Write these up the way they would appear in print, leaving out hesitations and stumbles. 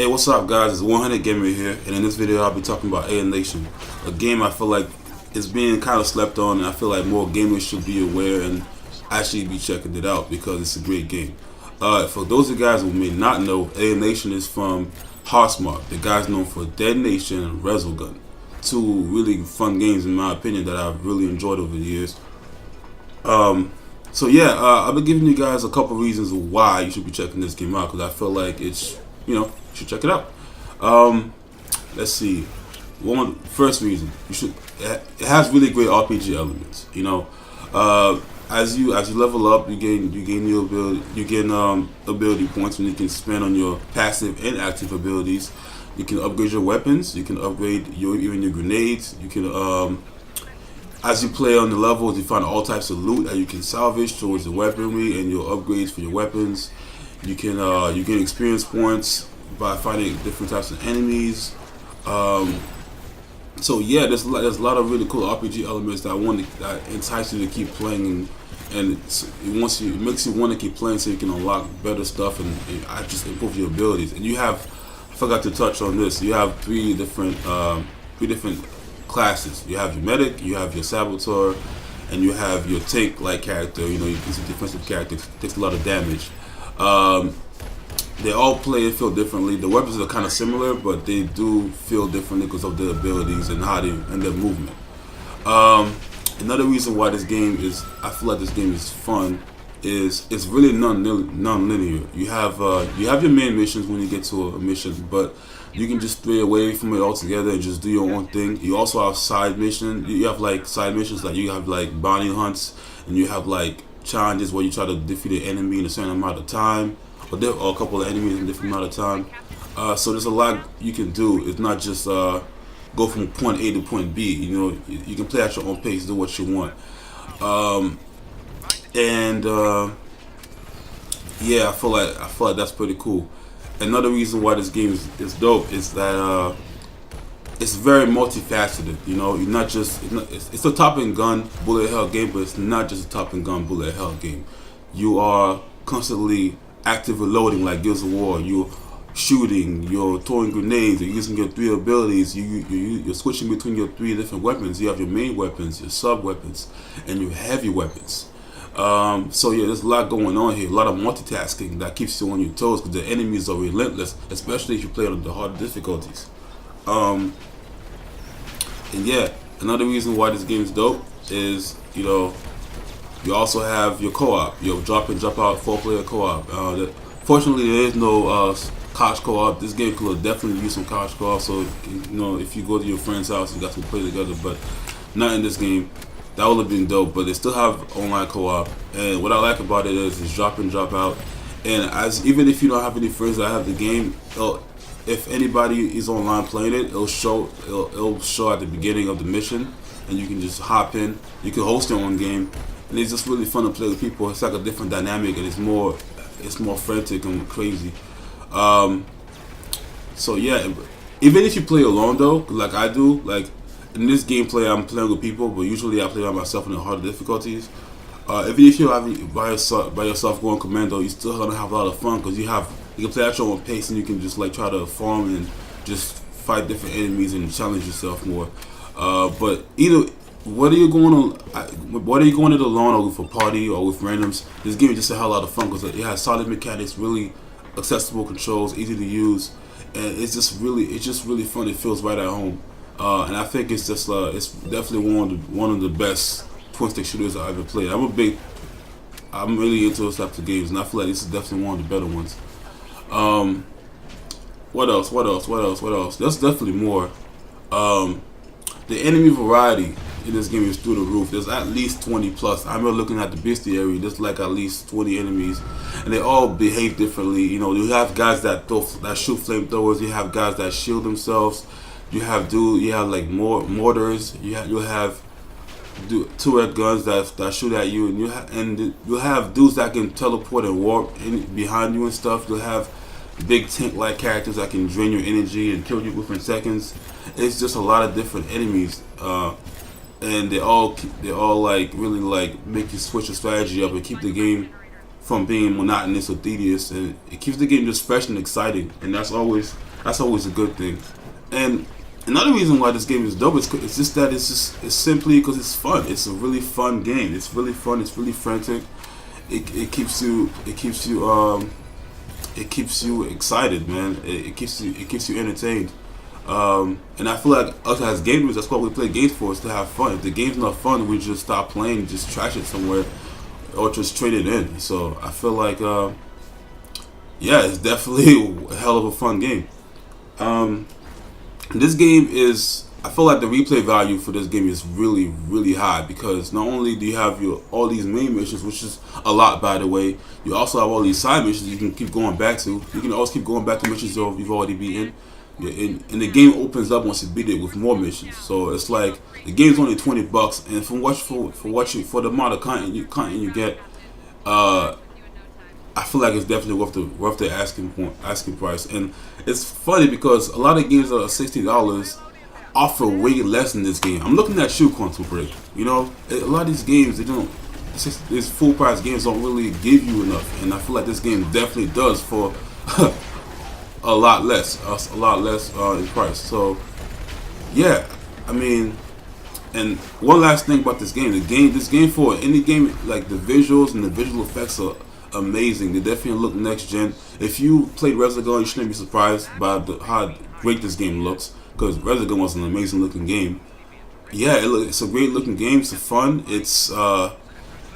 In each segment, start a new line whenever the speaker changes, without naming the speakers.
Hey, what's up, guys? It's 100 Gamer here, and in this video, I'll be talking about Alienation, a game I feel like is being kind of slept on, and I feel like more gamers should be aware and actually be checking it out because it's a great game. For those of you guys who may not know, Alienation is from Housemarque, the guys known for Dead Nation and Resogun, two really fun games in my opinion that I've really enjoyed over the years. I've been giving you guys a couple reasons why you should be checking this game out because I feel like it's, you should check it out. Let's see. First reason you should. It has really great RPG elements. As you level up, you gain your ability. You gain ability points when you can spend on your passive and active abilities. You can upgrade your weapons. You can upgrade even your grenades. You can as you play on the levels, you find all types of loot that you can salvage towards the weaponry and your upgrades for your weapons. You can you gain experience points by fighting different types of enemies. There's a lot of really cool RPG elements that entice you to keep playing, and it makes you want to keep playing so you can unlock better stuff and just improve your abilities. And I forgot to touch on this. You have three different classes. You have your medic, you have your saboteur, and you have your tank-like character. You can see defensive character takes a lot of damage. They all play and feel differently. The weapons are kind of similar, but they do feel differently because of their abilities and their movement. Another reason why I feel like this game is fun is it's really non-linear. You have your main missions when you get to a mission, but you can just stray away from it altogether and just do your own thing. You also have side missions. You have like side missions, like you have like bounty hunts, and you have like challenges where you try to defeat an enemy in a certain amount of time, or a couple of enemies in a different amount of time. So there's a lot you can do. It's not just go from point A to point B. You can play at your own pace, do what you want. I feel like that's pretty cool. Another reason why this game is dope is that it's very multifaceted. It's a top and gun bullet hell game, but it's not just a top and gun bullet hell game. You are constantly active reloading like Gears of War. You're shooting, you're throwing grenades, you're using your three abilities, you're switching between your three different weapons. You have your main weapons, your sub weapons, and your heavy weapons. There's a lot going on here, a lot of multitasking that keeps you on your toes because the enemies are relentless, especially if you play on the hard difficulties. Another reason why this game is dope is, you also have your co-op, your drop and drop out 4-player co-op. Fortunately, there is no couch co-op. This game could definitely use some couch co-op, so if you go to your friend's house, you guys can play together, but not in this game. That would have been dope, but they still have online co-op, and what I like about it is it's drop and drop out. And even if you don't have any friends that have the game, if anybody is online playing it, it'll show at the beginning of the mission, and you can just hop in. You can host your own game, and it's just really fun to play with people. It's like a different dynamic, and it's more frantic and crazy. Even if you play alone though, like I do, like in this gameplay I'm playing with people, but usually I play by myself in the harder difficulties. Even if you're by yourself going commando, you still gonna have a lot of fun because you can play at your own pace and you can just like try to farm and just fight different enemies and challenge yourself more. But whether you're going it alone or with a party or with randoms, this game is just a hell lot of fun because it has solid mechanics, really accessible controls, easy to use, and it's just really fun. It feels right at home. And I think it's definitely one of the best twin-stick shooters I've ever played. I'm really into those types of games, and I feel like this is definitely one of the better ones. What else? There's definitely more. The enemy variety in this game is through the roof. There's at least 20 plus. I remember looking at the bestiary, there's like at least 20 enemies, and they all behave differently. You have guys that shoot flamethrowers. You have guys that shield themselves. You have like mortars. You'll have turret guns that shoot at you, and you'll have dudes that can teleport and warp in behind you and stuff. You'll have big tank-like characters that can drain your energy and kill you within seconds. It's just a lot of different enemies, and they all like really like make you switch your strategy up and keep the game from being monotonous or tedious, and it keeps the game just fresh and exciting. And that's always That's always a good thing. And another reason why this game is dope is it's just that it's simply because it's fun. It's a really fun game. It's really fun. It's really frantic. It keeps you it keeps you excited, man. It keeps you entertained. And I feel like us as gamers, that's what we play games for, is to have fun. If the game's not fun, we just stop playing, just trash it somewhere, or just trade it in. So I feel like, yeah, it's definitely a hell of a fun game. Um, this game is, I feel like the replay value for this game is really, really high because not only do you have your all these main missions, which is a lot by the way, you also have all these side missions you can keep going back to. You can always keep going back to missions you've already beaten. Yeah, and the game opens up once you beat it with more missions. So it's like the game's only $20, and for the amount of content you get, I feel like it's definitely worth the asking price. And it's funny because a lot of games that are $60 offer way less than this game. I'm looking at Shoe Quantum Break. You know, a lot of these games they don't. These full price games don't really give you enough, and I feel like this game definitely does for a lot less in price. So yeah, I mean, and one last thing about this game for any game, like the visuals and the visual effects are amazing. They definitely look next gen. If you played Resogun, you shouldn't be surprised by how great this game looks because Resogun was an amazing looking game. Yeah, it's a great looking game. It's fun. It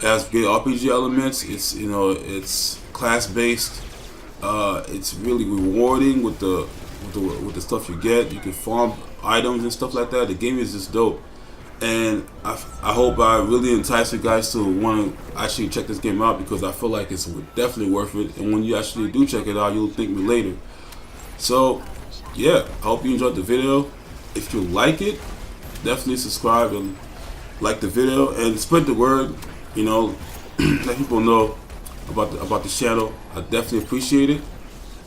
has great RPG elements. It's class based. It's really rewarding with the stuff you get. You can farm items and stuff like that. The game is just dope, and I hope I really entice you guys to want to actually check this game out because I feel like it's definitely worth it. And when you actually do check it out, you'll thank me later. So yeah, I hope you enjoyed the video. If you like it, definitely subscribe and like the video and spread the word. You know, let people know about the channel. I definitely appreciate it.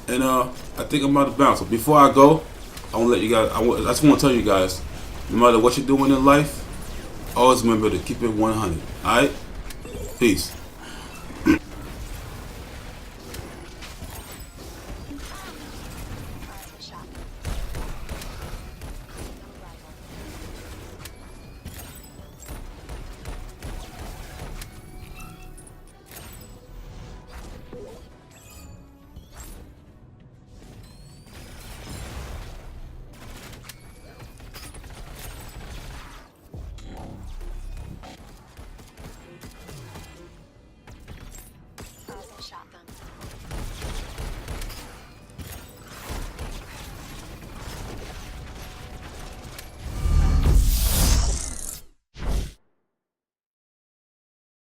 And I think I'm about to bounce. So before I go, I want to let you guys. I just want to tell you guys, no matter what you're doing in life, always remember to keep it 100. All right, peace.